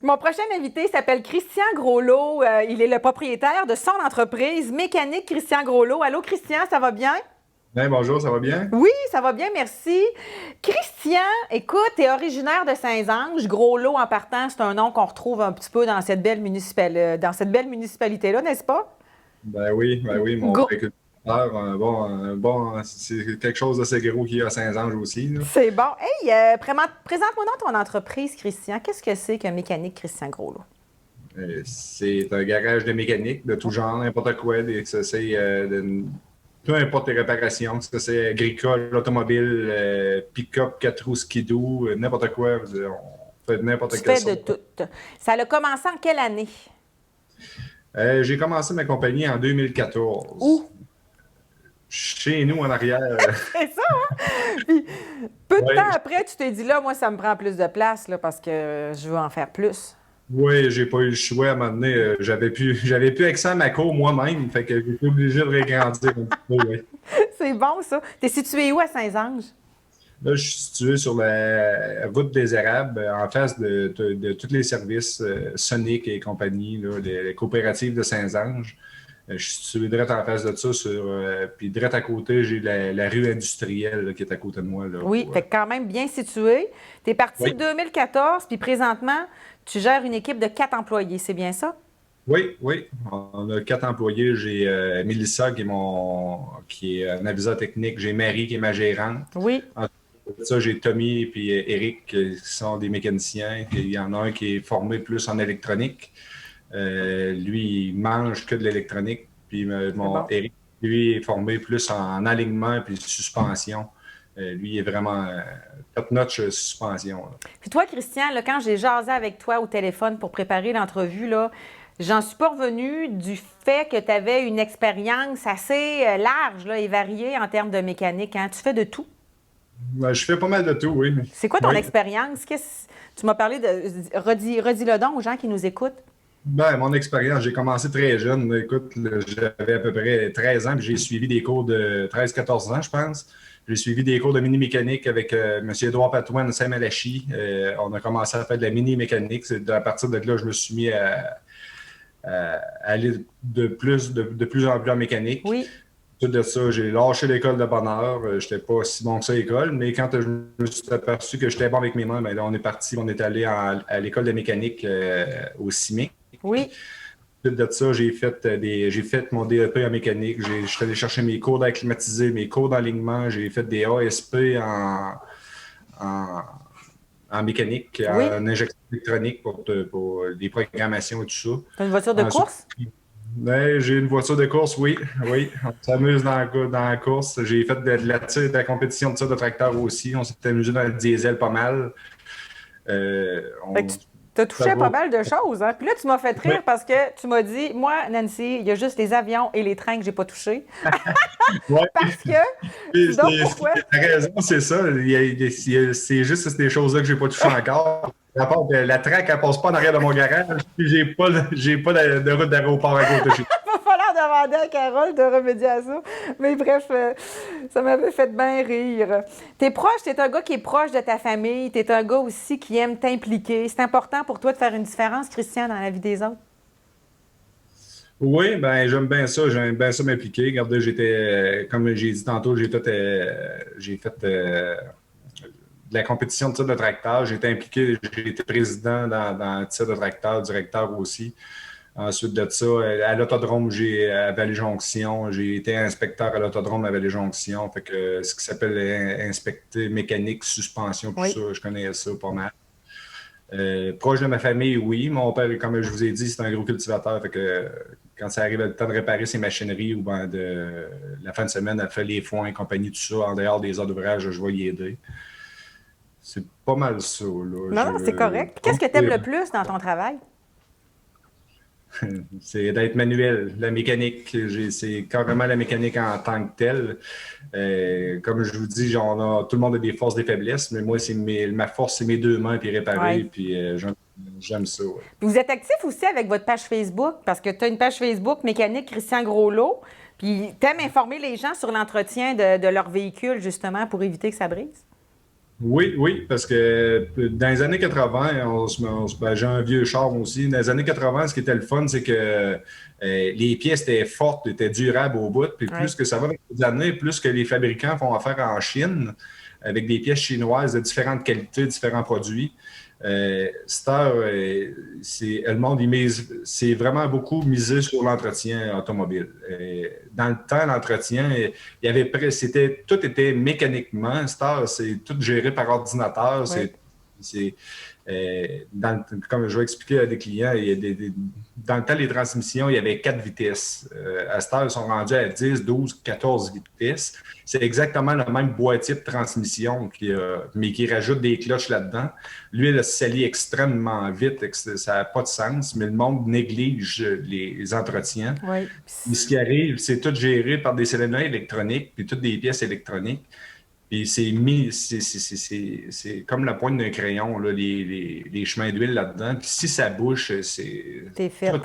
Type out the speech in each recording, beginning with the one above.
Mon prochain invité s'appelle Christian Groslot. Il est le propriétaire de son entreprise Mécanique Christian Groslot. Allô, Christian, ça va bien? Bien, bonjour, ça va bien? Oui, ça va bien, merci. Christian, écoute, tu es originaire de Saint-Ange. Groslot, en partant, c'est un nom qu'on retrouve un petit peu dans cette belle, dans cette belle municipalité-là, n'est-ce pas? Ben oui, mon Gros- père est cultivateur, c'est quelque chose d'assez gros qu'il y a à Saint-Ange aussi, là. C'est bon. Hey, présente-moi donc ton entreprise, Christian. Qu'est-ce que c'est que Mécanique Christian Groslot? C'est un garage de mécanique de tout genre, n'importe quoi, peu importe les réparations, que ce c'est agricole, automobile, pick-up, 4 roues, skidoo, n'importe quoi, on fait Tu n'importe quelle fais de sorte. tout. Ça a commencé en quelle année? J'ai commencé ma compagnie en 2014. Où? Chez nous, en arrière. C'est ça, hein? Puis, peu de temps Ouais. après, tu t'es dit, là, moi, ça me prend plus de place, là, parce que je veux en faire plus. Oui, j'ai pas eu le choix à un moment donné. J'avais plus accès à ma cour moi-même, fait que j'ai été obligé de réagrandir un petit peu, ouais. C'est bon, ça. T'es situé où à Saint-Ange? Là, je suis situé sur la route des Érables, en face de tous les services Sonic et compagnie, là, les coopératives de Saint-Ange. Je suis situé direct en face de ça, puis direct à côté, j'ai la rue industrielle là, qui est à côté de moi. Là, Oui, fait que quand même bien situé. T'es parti Oui, 2014, puis présentement, tu gères une équipe de 4 employés, c'est bien ça? oui, oui. On a 4 employés. J'ai Mélissa qui est un aviseur technique. J'ai Marie qui est ma gérante. Oui. Ensuite de ça, j'ai Tommy et puis Eric qui sont des mécaniciens. Il y en a un qui est formé plus en électronique. Lui, il mange que de l'électronique. Puis C'est mon bon. Eric, lui, est formé plus en alignement puis suspension. Lui, il est vraiment top-notch suspension, là. Puis toi, Christian, là, quand j'ai jasé avec toi au téléphone pour préparer l'entrevue, là, j'en suis pas revenue du fait que tu avais une expérience assez large là, et variée en termes de mécanique, hein. Tu fais de tout. Je fais pas mal de tout, oui. C'est quoi ton Oui. expérience? Tu m'as parlé de... redis-le donc aux gens qui nous écoutent. Ben, mon expérience, j'ai commencé très jeune. Écoute, là, j'avais à peu près 13 ans, puis j'ai suivi des cours de 13-14 ans, je pense. J'ai suivi des cours de mini-mécanique avec M. Édouard Patouin de Saint-Malachie. On a commencé à faire de la mini-mécanique. C'est à partir de là, je me suis mis à aller de plus en plus en mécanique. Oui, Ensuite de ça, j'ai lâché l'école de bonne heure. Je n'étais pas si bon que ça à l'école, mais quand je me suis aperçu que j'étais bon avec mes mains, ben là, on est parti, on est allé à l'école de mécanique au CIMIC. oui. Ensuite de ça, j'ai fait mon DEP en mécanique. Je suis allé chercher mes cours d'acclimatisé, mes cours d'alignement. J'ai fait des ASP en, en mécanique, Oui. en injection électronique pour des programmations et tout ça. Tu as une voiture de Ensuite, course? ouais, j'ai une voiture de course, oui. Oui, on s'amuse dans la course. J'ai fait de la compétition de tir de tracteur aussi. On s'est amusé dans le diesel pas mal. Fait que On, tu as ça touché à pas va. mal de choses, hein? Puis là, tu m'as fait Oui, rire parce que tu m'as dit, moi, Nancy, il y a juste les avions et les trains que j'ai pas touchés. oui. Parce que, donc pourquoi? T'as raison, c'est ça. C'est juste ces choses-là que j'ai pas touché encore. La traque, elle passe pas en arrière de mon garage. Puis j'ai pas de route d'aéroport à côté de chez Il va falloir demander à Carole de remédier à ça. Mais bref, ça m'avait fait bien rire. T'es proche, t'es un gars qui est proche de ta famille. T'es un gars aussi qui aime t'impliquer. C'est important pour toi de faire une différence, Christian, dans la vie des autres. Oui, ben j'aime bien ça m'impliquer. Regardez, comme j'ai dit tantôt, j'ai fait de la compétition de tir de tracteur. J'ai été impliqué, j'ai été président dans le tir de tracteur, directeur aussi. Ensuite de ça, à l'autodrome, à Vallée-Jonction, j'ai été inspecteur à l'autodrome à Vallée-Jonction. Fait que ce qui s'appelle inspecter mécanique, suspension, tout Oui. ça, je connais ça pas mal. Proche de ma famille, oui. Mon père, comme je vous ai dit, c'est un gros cultivateur. Fait que quand ça arrive le temps de réparer ses machineries ou ben de la fin de semaine, elle fait les foins et compagnie, tout ça, en dehors des heures d'ouvrage, je vais y aider. C'est pas mal ça, là. Non, non, c'est correct. Puis qu'est-ce que t'aimes le plus dans ton travail? C'est d'être manuel. La mécanique, c'est carrément la mécanique en tant que telle. Comme je vous dis, tout le monde a des forces, des faiblesses, mais moi, ma force, c'est mes deux mains, puis réparer, Oui. puis j'aime ça, ouais. Puis vous êtes actif aussi avec votre page Facebook, parce que tu as une page Facebook Mécanique Christian Groslot, puis tu aimes informer les gens sur l'entretien de leur véhicule, justement, pour éviter que ça brise. Oui, oui, parce que dans les années 80, ben, j'ai un vieux char aussi. Dans les années 80, ce qui était le fun, c'est que les pièces étaient fortes, étaient durables au bout. Puis Oui. plus que ça va avec les années, plus que les fabricants font affaire en Chine avec des pièces chinoises de différentes qualités, différents produits. Star, le monde, c'est vraiment beaucoup misé sur l'entretien automobile. Dans le temps, l'entretien, tout était mécaniquement. Star, c'est tout géré par ordinateur. Oui. C'est, Comme je vais expliquer à des clients, dans le temps, les transmissions, il y avait 4 vitesses. À Star, ils sont rendus à 10, 12, 14 vitesses. C'est exactement le même boîtier de transmission, mais qui rajoute des cloches là-dedans. Lui, elle s'allie extrêmement vite, ça n'a pas de sens, mais le monde néglige les entretiens. Oui. Puis ce qui arrive, c'est tout géré par des cylindres électroniques, puis toutes des pièces électroniques. Puis c'est comme la pointe d'un crayon, là, les chemins d'huile là-dedans. Puis si ça bouche, c'est T'es fait. tout.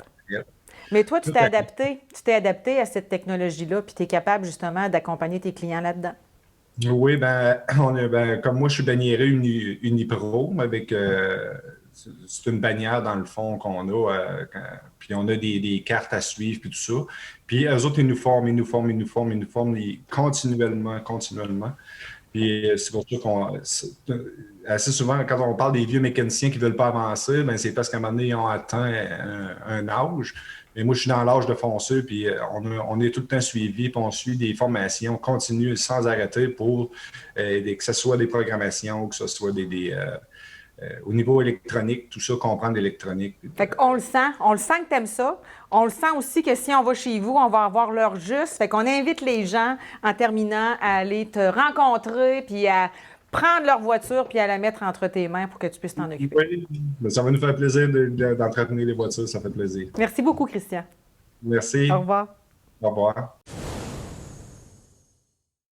Mais toi, tu Tout t'es adapté. Tu t'es adapté à cette technologie-là, puis tu es capable justement d'accompagner tes clients là-dedans. Oui, comme moi, je suis banniéré Unipro avec. C'est une bannière dans le fond qu'on a, puis on a des cartes à suivre, puis tout ça. Puis eux autres, ils nous forment continuellement, continuellement. Puis c'est pour ça assez souvent, quand on parle des vieux mécaniciens qui ne veulent pas avancer, ben, c'est parce qu'à un moment donné, ils ont atteint un âge. Mais moi, je suis dans l'âge de foncer, puis on est tout le temps suivi, puis on suit des formations continues sans arrêter pour que ce soit des programmations, que ce soit au niveau électronique, tout ça, comprendre l'électronique. Fait qu'on le sent. On le sent que tu aimes ça. On le sent aussi que si on va chez vous, on va avoir l'heure juste. Fait qu'on invite les gens, en terminant, à aller te rencontrer, puis à prendre leur voiture, puis à la mettre entre tes mains pour que tu puisses t'en occuper. Oui, mais ça va nous faire plaisir d'entretenir les voitures, ça fait plaisir. Merci beaucoup, Christian. Merci. Au revoir. Au revoir.